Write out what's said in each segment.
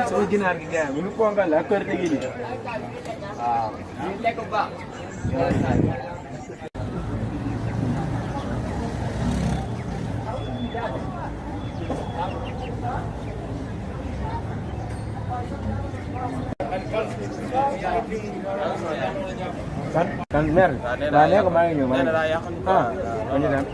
sama ginaar gi gars bu ñu ponkal la korte gi nii waaw ñu lekk bu baax kan mer daa ne ko maa ngi ñëw maa ngi ah ñu dem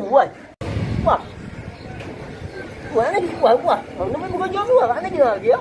Wah, wah, wah, ini wah, wah, ini bukan jodoh, ini gimana dia?